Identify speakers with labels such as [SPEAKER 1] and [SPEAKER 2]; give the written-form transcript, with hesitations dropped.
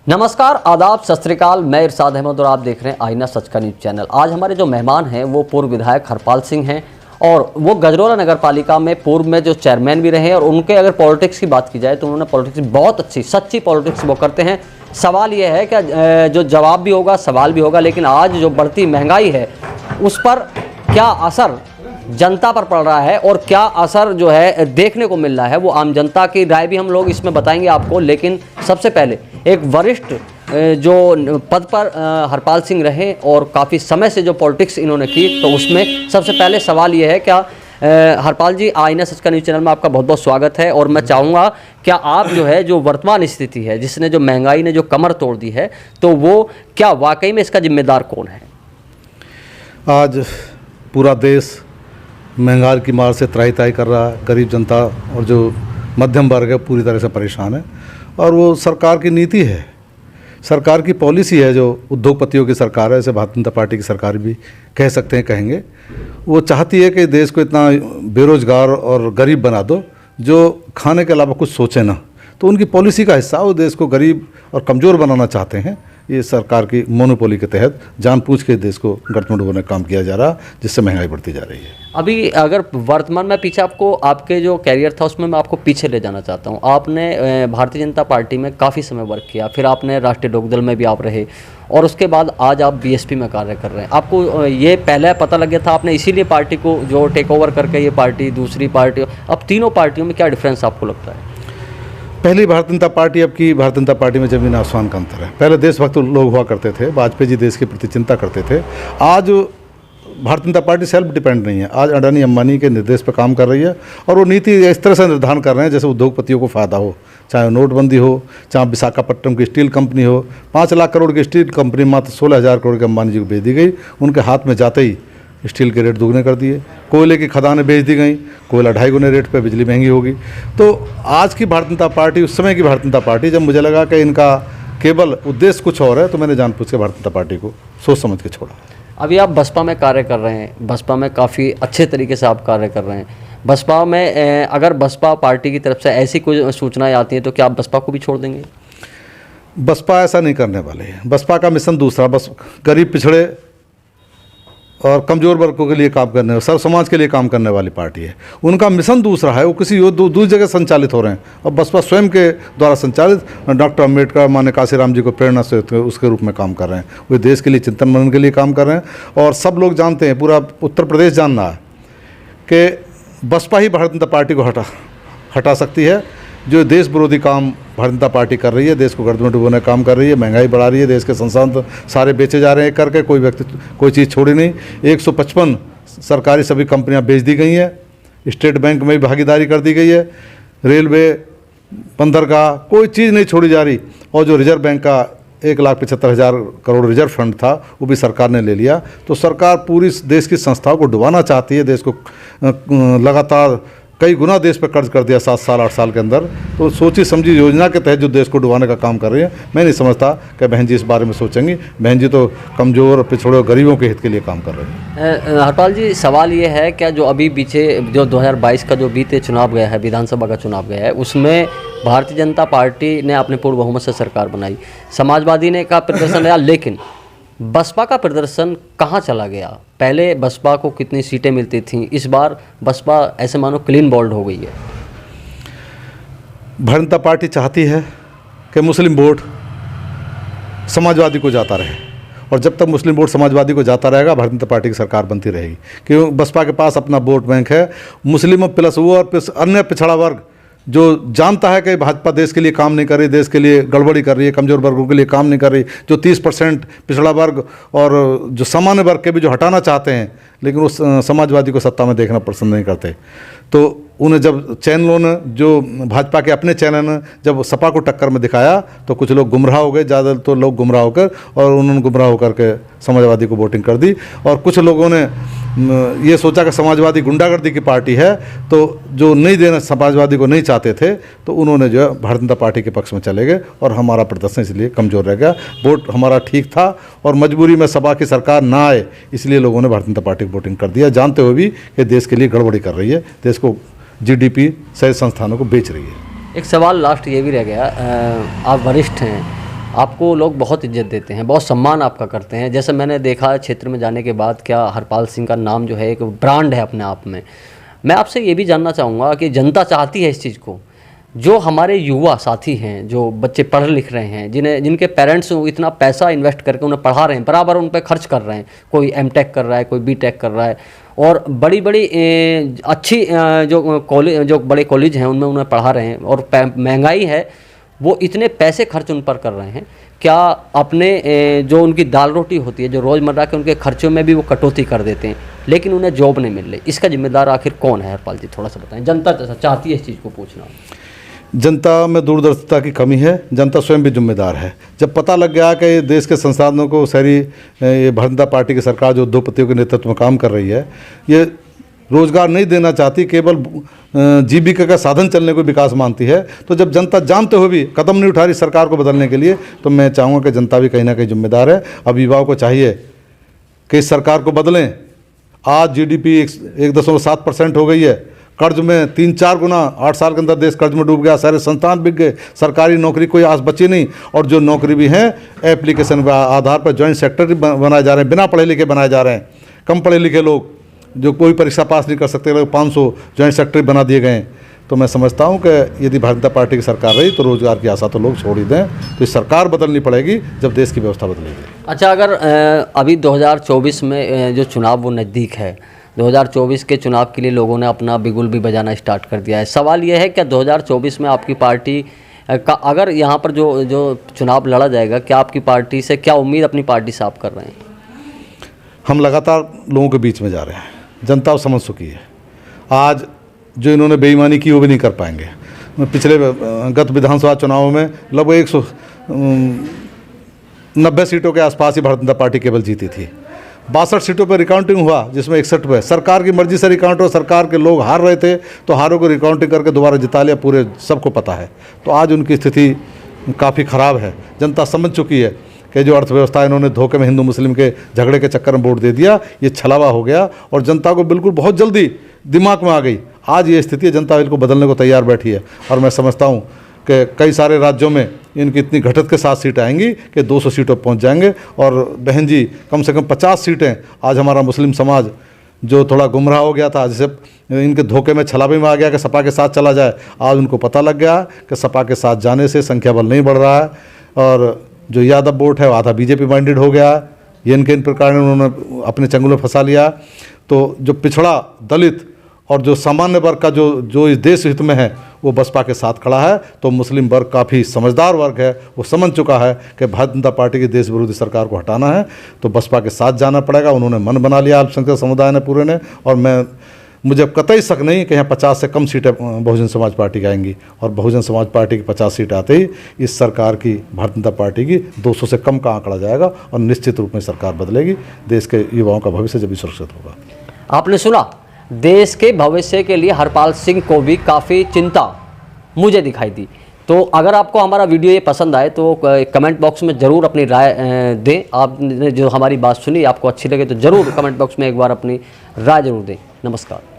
[SPEAKER 1] नमस्कार, आदाब, सत श्री अकाल। मैं इरशाद अहमद और आप देख रहे हैं आईना सच का न्यूज़ चैनल। आज हमारे जो मेहमान हैं वो पूर्व विधायक हरपाल सिंह हैं और वो गजरौला नगर पालिका में पूर्व में जो चेयरमैन भी रहे। और उनके अगर पॉलिटिक्स की बात की जाए तो उन्होंने पॉलिटिक्स बहुत अच्छी सच्ची पॉलिटिक्स वो करते हैं। सवाल ये है कि जो जवाब भी होगा, सवाल भी होगा, लेकिन आज जो बढ़ती महंगाई है उस पर क्या असर जनता पर पड़ रहा है और क्या असर जो है देखने को मिल रहा है, वो आम जनता की राय भी हम लोग इसमें बताएंगे आपको। लेकिन सबसे पहले एक वरिष्ठ जो पद पर हरपाल सिंह रहे और काफ़ी समय से जो पॉलिटिक्स इन्होंने की, तो उसमें सबसे पहले सवाल ये है, क्या हरपाल जी, आईना सच का न्यूज़ चैनल में आपका बहुत बहुत स्वागत है। और मैं चाहूँगा क्या आप जो है जो वर्तमान स्थिति है जिसने जो महंगाई ने जो कमर तोड़ दी है, तो वो क्या वाकई में इसका जिम्मेदार कौन है?
[SPEAKER 2] आज पूरा देश महंगाई की मार से त्राही कर रहा है। गरीब जनता और जो मध्यम वर्ग है पूरी तरह से परेशान है। और वो सरकार की नीति है, सरकार की पॉलिसी है, जो उद्योगपतियों की सरकार है, ऐसे भारतीय जनता पार्टी की सरकार भी कह सकते हैं, कहेंगे। वो चाहती है कि देश को इतना बेरोजगार और गरीब बना दो जो खाने के अलावा कुछ सोचे ना। तो उनकी पॉलिसी का हिस्सा वो देश को गरीब और कमज़ोर बनाना चाहते हैं। ये सरकार की मोनोपोली के तहत जानबूझ के देश को गर्त में डुबोने का काम किया जा रहा, जिससे महंगाई बढ़ती जा रही है।
[SPEAKER 1] अभी अगर वर्तमान में पीछे आपको आपके जो कैरियर था उसमें मैं आपको पीछे ले जाना चाहता हूँ। आपने भारतीय जनता पार्टी में काफ़ी समय वर्क किया, फिर आपने राष्ट्रीय लोकदल में भी आप रहे और उसके बाद आज आप बीएसपी में कार्य कर रहे हैं। आपको ये पहले पता लग गया था, आपने इसीलिए पार्टी को जो टेक ओवर करके ये पार्टी दूसरी पार्टी, अब तीनों पार्टियों में क्या डिफरेंस आपको लगता है?
[SPEAKER 2] पहली भारतीय जनता पार्टी, अब की भारतीय जनता पार्टी में जमीन आसमान का अंतर है। पहले देशभक्त लोग हुआ करते थे, वाजपेयी जी देश के प्रति चिंता करते थे। आज Bharatiya Janata party self depend नहीं है। आज अडानी अंबानी के निर्देश पर काम कर रही है और वो नीति इस तरह से निर्धारण कर रहे हैं जैसे उद्योगपतियों को फ़ायदा हो, चाहे नोटबंदी हो, चाहे विशाखापट्टनम की स्टील कंपनी हो। 5 लाख करोड़ की स्टील कंपनी मात्र 16,000 करोड़ के अंबानी जी को बेच दी गई। उनके हाथ में जाते ही स्टील के रेट दुगने कर दिए। कोयले की खदानें बेच दी गई, कोयला 2.5 गुने रेट पे, बिजली महंगी होगी। तो आज की भारतीय जनता पार्टी उस समय की भारतीय जनता पार्टी, जब मुझे लगा कि इनका केवल उद्देश्य कुछ और है, तो मैंने जानबूझ के भारतीय जनता पार्टी को सोच समझ के छोड़ा।
[SPEAKER 1] अभी आप बसपा में कार्य कर रहे हैं, बसपा में काफ़ी अच्छे तरीके से आप कार्य कर रहे हैं। बसपा में अगर बसपा पार्टी की तरफ से ऐसी कोई सूचनाएं आती हैं तो क्या आप बसपा को भी छोड़ देंगे?
[SPEAKER 2] बसपा ऐसा नहीं करने वाले है। बसपा का मिशन दूसरा, बस गरीब, पिछड़े और कमज़ोर वर्गों के लिए काम करने, सर्व समाज के लिए काम करने वाली पार्टी है। उनका मिशन दूसरा है, वो किसी दूसरी जगह संचालित हो रहे हैं। और बसपा स्वयं के द्वारा संचालित डॉक्टर अम्बेडकर, माननीय काशीराम जी को प्रेरणा से उसके रूप में काम कर रहे हैं। वो देश के लिए चिंतन मनन के लिए काम कर रहे हैं। और सब लोग जानते हैं, पूरा उत्तर प्रदेश जान रहा है कि बसपा ही भारतीय जनता पार्टी को हटा सकती है। जो देश विरोधी काम भारतीय जनता पार्टी कर रही है, देश को गर्द में डुबोने का काम कर रही है, महंगाई बढ़ा रही है, देश के संसाधन सारे बेचे जा रहे हैं करके, कोई व्यक्ति कोई चीज़ छोड़ी नहीं। 155 सरकारी सभी कंपनियां बेच दी गई हैं, स्टेट बैंक में भी भागीदारी कर दी गई है, रेलवे, बंदरगाह, कोई चीज़ नहीं छोड़ी जा रही। और जो रिजर्व बैंक का 1,75,000 करोड़ रिजर्व फंड था, वो भी सरकार ने ले लिया। तो सरकार पूरी देश की संस्थाओं को डुबाना चाहती है, देश को लगातार कई गुना देश पर कर्ज कर दिया 7 साल 8 साल के अंदर। तो सोची समझी योजना के तहत जो देश को डुबाने का काम कर रही है, मैं नहीं समझता कि बहन जी इस बारे में सोचेंगी। बहन जी तो कमज़ोर, पिछड़े, गरीबों के हित के लिए काम कर रहे हैं।
[SPEAKER 1] हरपाल जी, सवाल ये है, क्या जो अभी पीछे जो 2022 का जो बीते चुनाव गया है, विधानसभा का चुनाव गया है, उसमें भारतीय जनता पार्टी ने अपने पूर्ण बहुमत से सरकार बनाई, समाजवादी ने का प्रदर्शन रहा, लेकिन बसपा का प्रदर्शन कहाँ चला गया? पहले बसपा को कितनी सीटें मिलती थीं, इस बार बसपा ऐसे मानो क्लीन बोल्ड हो गई है।
[SPEAKER 2] भारतीय जनता पार्टी चाहती है कि मुस्लिम वोट समाजवादी को जाता रहे, और जब तक मुस्लिम वोट समाजवादी को जाता रहेगा भारतीय जनता पार्टी की सरकार बनती रहेगी। क्योंकि बसपा के पास अपना वोट बैंक है। मुस्लिम प्लस वो और अन्य पिछड़ा वर्ग जो जानता है कि भाजपा देश के लिए काम नहीं कर रही, देश के लिए गड़बड़ी कर रही है, कमज़ोर वर्गों के लिए काम नहीं कर रही, जो 30% पिछड़ा वर्ग और जो सामान्य वर्ग के भी जो हटाना चाहते हैं, लेकिन उस समाजवादी को सत्ता में देखना पसंद नहीं करते। तो उन्हें जब चैनलों ने, जो भाजपा के अपने चैनल ने जब सपा को टक्कर में दिखाया, तो कुछ लोग गुमराह हो गए, ज़्यादा तो लोग गुमराह होकर, और उन्होंने गुमराह होकर के समाजवादी को वोटिंग कर दी। और कुछ लोगों ने ये सोचा कि समाजवादी गुंडागर्दी की पार्टी है, तो जो नहीं देना, समाजवादी को नहीं चाहते थे, तो उन्होंने जो है भारतीय जनता पार्टी के पक्ष में चले गए और हमारा प्रदर्शन इसलिए कमज़ोर रह गया। वोट हमारा ठीक था और मजबूरी में सपा की सरकार ना आए, इसलिए लोगों ने भारतीय जनता पार्टी को वोटिंग कर दिया, जानते हुए भी कि देश के लिए गड़बड़ी कर रही है, देश को जीडीपी सहित संस्थानों को बेच रही है।
[SPEAKER 1] एक सवाल लास्ट ये भी रह गया, आप वरिष्ठ हैं, आपको लोग बहुत इज्जत देते हैं, बहुत सम्मान आपका करते हैं। जैसे मैंने देखा क्षेत्र में जाने के बाद, क्या हरपाल सिंह का नाम जो है एक ब्रांड है अपने आप में। मैं आपसे ये भी जानना चाहूँगा कि जनता चाहती है इस चीज़ को, जो हमारे युवा साथी हैं, जो बच्चे पढ़ लिख रहे हैं, जिनके पेरेंट्स इतना पैसा इन्वेस्ट करके उन्हें पढ़ा रहे हैं, बराबर उन पर खर्च कर रहे हैं, कोई एमटेक कर रहा है, कोई बीटेक कर रहा है, और बड़ी बड़ी अच्छी जो बड़े कॉलेज हैं उनमें उन्हें पढ़ा रहे हैं, और महंगाई है, वो इतने पैसे खर्च उन पर कर रहे हैं। क्या अपने जो उनकी दाल रोटी होती है, जो रोज़मर्रा के उनके खर्चों में भी वो कटौती कर देते हैं, लेकिन उन्हें जॉब नहीं मिल रही। इसका जिम्मेदार आखिर कौन है? हरपाल जी थोड़ा सा बताएं, जनता चाहती है इस चीज़ को पूछना।
[SPEAKER 2] जनता में दूरदर्शिता की कमी है, जनता स्वयं भी जिम्मेदार है। जब पता लग गया कि देश के संसाधनों को शहरी भारतीय जनता पार्टी की सरकार जो उद्योगपतियों के नेतृत्व में काम कर रही है, ये रोजगार नहीं देना चाहती, केवल जीविका का साधन चलने को विकास मानती है, तो जब जनता जानते हुए भी कदम नहीं उठा रही सरकार को बदलने के लिए, तो मैं चाहूँगा कि जनता भी कहीं ना कहीं जिम्मेदार है। अब युवाओं को चाहिए कि इस सरकार को बदलें। आज जीडीपी 1.7% हो गई है, कर्ज में 3-4 गुना 8 साल के अंदर देश कर्ज में डूब गया, सारे संस्थान बिक गए, सरकारी नौकरी कोई आस बची नहीं, और जो नौकरी भी हैं एप्लीकेशन के आधार पर जॉइंट सेक्टर बनाए जा रहे हैं, बिना पढ़े लिखे बनाए जा रहे हैं। कम पढ़े लिखे लोग जो कोई परीक्षा पास नहीं कर सकते, लोग 500 जॉइंट सेक्टर बना दिए गए हैं। तो मैं समझता हूं कि यदि भारतीय जनता पार्टी की सरकार रही तो रोजगार की आशा तो लोग छोड़ ही दें। तो इस सरकार बदलनी पड़ेगी जब देश की व्यवस्था बदलेगी।
[SPEAKER 1] अच्छा, अगर अभी 2024 में जो चुनाव वो नज़दीक है, 2024 के चुनाव के लिए लोगों ने अपना बिगुल भी बजाना स्टार्ट कर दिया है। सवाल यह है, क्या 2024 में आपकी पार्टी का, अगर यहाँ पर जो चुनाव लड़ा जाएगा, क्या आपकी पार्टी से क्या उम्मीद अपनी पार्टी से आप कर रहे हैं?
[SPEAKER 2] हम लगातार लोगों के बीच में जा रहे हैं, जनता अब समझ चुकी है। आज जो इन्होंने बेईमानी की वो भी नहीं कर पाएंगे। पिछले गत विधानसभा चुनावों में लगभग 190 सीटों के आसपास ही भारतीय जनता पार्टी केवल जीती थी। 62 सीटों पर रिकाउंटिंग हुआ, जिसमें 61 पे सरकार की मर्जी से रिकाउंट हो, सरकार के लोग हार रहे थे तो हारों को रिकाउंटिंग करके दोबारा जिता लिया, पूरे सबको पता है। तो आज उनकी स्थिति काफ़ी ख़राब है। जनता समझ चुकी है कि जो अर्थव्यवस्था इन्होंने धोखे में हिंदू मुस्लिम के झगड़े के चक्कर में वोट दे दिया, ये छलावा हो गया, और जनता को बिल्कुल बहुत जल्दी दिमाग में आ गई। आज ये स्थिति है, जनता इनको बदलने को तैयार बैठी है, और मैं समझता हूँ कि कई सारे राज्यों में इनकी इतनी घटत के साथ सीटें आएंगी कि 200 सीटों पर पहुँच जाएंगे। और बहन जी, कम से कम 50 सीटें आज हमारा मुस्लिम समाज जो थोड़ा गुमराह हो गया था, जैसे इनके धोखे में छलावे में आ गया कि सपा के साथ चला जाए, आज उनको पता लग गया कि सपा के साथ जाने से संख्या बल नहीं बढ़ रहा है, और जो यादव वोट है वो आधा बीजेपी माइंडेड हो गया। ये इनके इन प्रकार उन्होंने अपने चंगुल में फंसा लिया। तो जो पिछड़ा, दलित और जो सामान्य वर्ग का जो इस देश हित में है, वो बसपा के साथ खड़ा है। तो मुस्लिम वर्ग काफ़ी समझदार वर्ग है, वो समझ चुका है कि भारतीय जनता पार्टी की देश विरोधी सरकार को हटाना है, तो बसपा के साथ जाना पड़ेगा। उन्होंने मन बना लिया अल्पसंख्यक समुदाय ने, पूरे ने। और मुझे कतई शक नहीं कि यहाँ 50 से कम सीटें बहुजन समाज पार्टी की आएंगी, और बहुजन समाज पार्टी की 50 सीटें आते ही इस सरकार की, भारतीय जनता पार्टी की 200 से कम का आंकड़ा जाएगा, और निश्चित रूप में सरकार बदलेगी। देश के युवाओं का भविष्य जब भी सुरक्षित होगा।
[SPEAKER 1] आपने सुना, देश के भविष्य के लिए हरपाल सिंह को भी काफ़ी चिंता मुझे दिखाई दी। तो अगर आपको हमारा वीडियो ये पसंद आए तो कमेंट बॉक्स में ज़रूर अपनी राय दें। आपने जो हमारी बात सुनी आपको अच्छी लगे तो ज़रूर कमेंट बॉक्स में एक बार अपनी राय ज़रूर दें। नमस्कार।